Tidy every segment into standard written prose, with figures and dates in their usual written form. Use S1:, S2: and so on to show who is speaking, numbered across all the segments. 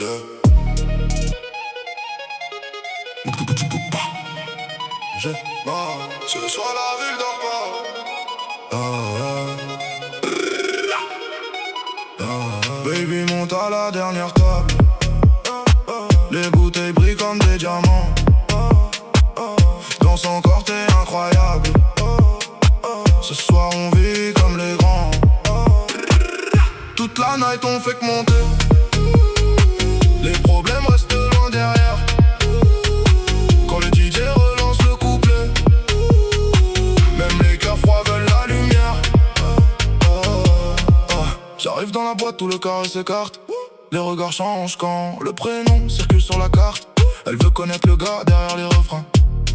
S1: Ce soir la ville dort pas. Baby monte à la dernière table. Les bouteilles brillent comme des diamants. Dans son corps t'es incroyable. Ce soir on vit comme les grands. Toute la night on fait que monter. Les problèmes restent loin derrière. Quand le DJ relance le couplet, même les cœurs froids veulent la lumière. J'arrive dans la boîte, tout le carré s'écarte. Les regards changent quand le prénom circule sur la carte. Elle veut connaître le gars derrière les refrains,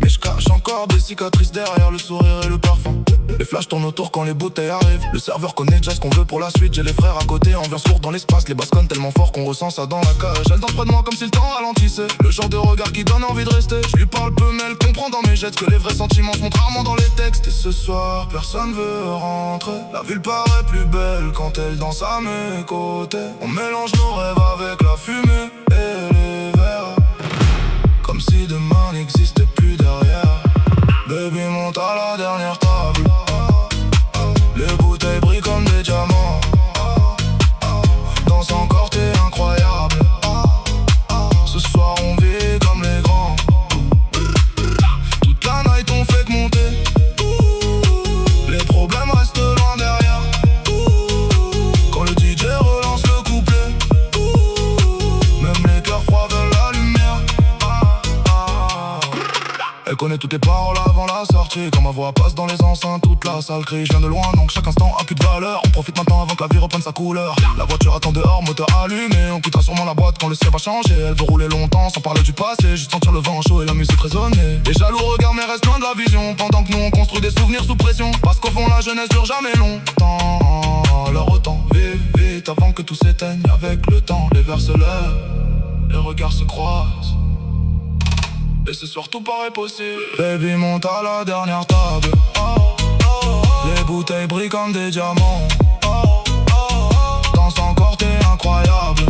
S1: mais je cache encore des cicatrices derrière le sourire et le parfum. Les flashs tournent autour quand les bouteilles arrivent. Le serveur connaît déjà ce qu'on veut pour la suite. J'ai les frères à côté, ambiance lourde dans l'espace. Les basses connent tellement fort qu'on ressent ça dans la cage. Elle danse près de moi comme si le temps ralentissait. Le genre de regard qui donne envie de rester. Je lui parle peu mais elle comprend dans mes gestes que les vrais sentiments sont rarement dans les textes. Et ce soir personne veut rentrer. La ville paraît plus belle quand elle danse à mes côtés. On mélange nos rêves avec la fumée et les verres, comme si demain n'existait plus derrière. Baby monte à la dernière table. Les bouteilles brillent comme des diamants. Dans son corps t'es incroyable. Ce soir on vit comme les grands. Toute la night on fait que monter. Les problèmes restent loin derrière. Quand le DJ relance le couplet, même les cœurs froids veulent la lumière. Elle connaît toutes les paroles avant la sortie. Quand ma voix passe dans les enceintes, toute la salle crie. Je viens de loin donc chaque instant a plus de valeur. On profite maintenant avant que la vie reprenne sa couleur. La voiture attend dehors, moteur allumé. On quittera sûrement la boîte quand le ciel va changer. Elle veut rouler longtemps sans parler du passé. Juste sentir le vent chaud et la musique résonner. Les jaloux regardent mais restent loin de la vision. Pendant que nous on construit des souvenirs sous pression. Parce qu'au fond la jeunesse dure jamais longtemps. Alors autant vivre vite avant que tout s'éteigne. Avec le temps les vers se lèvent, les regards se croisent. Et ce soir tout paraît possible. Baby monte à la dernière table. Les bouteilles brillent comme des diamants. Dans son corps t'es incroyable.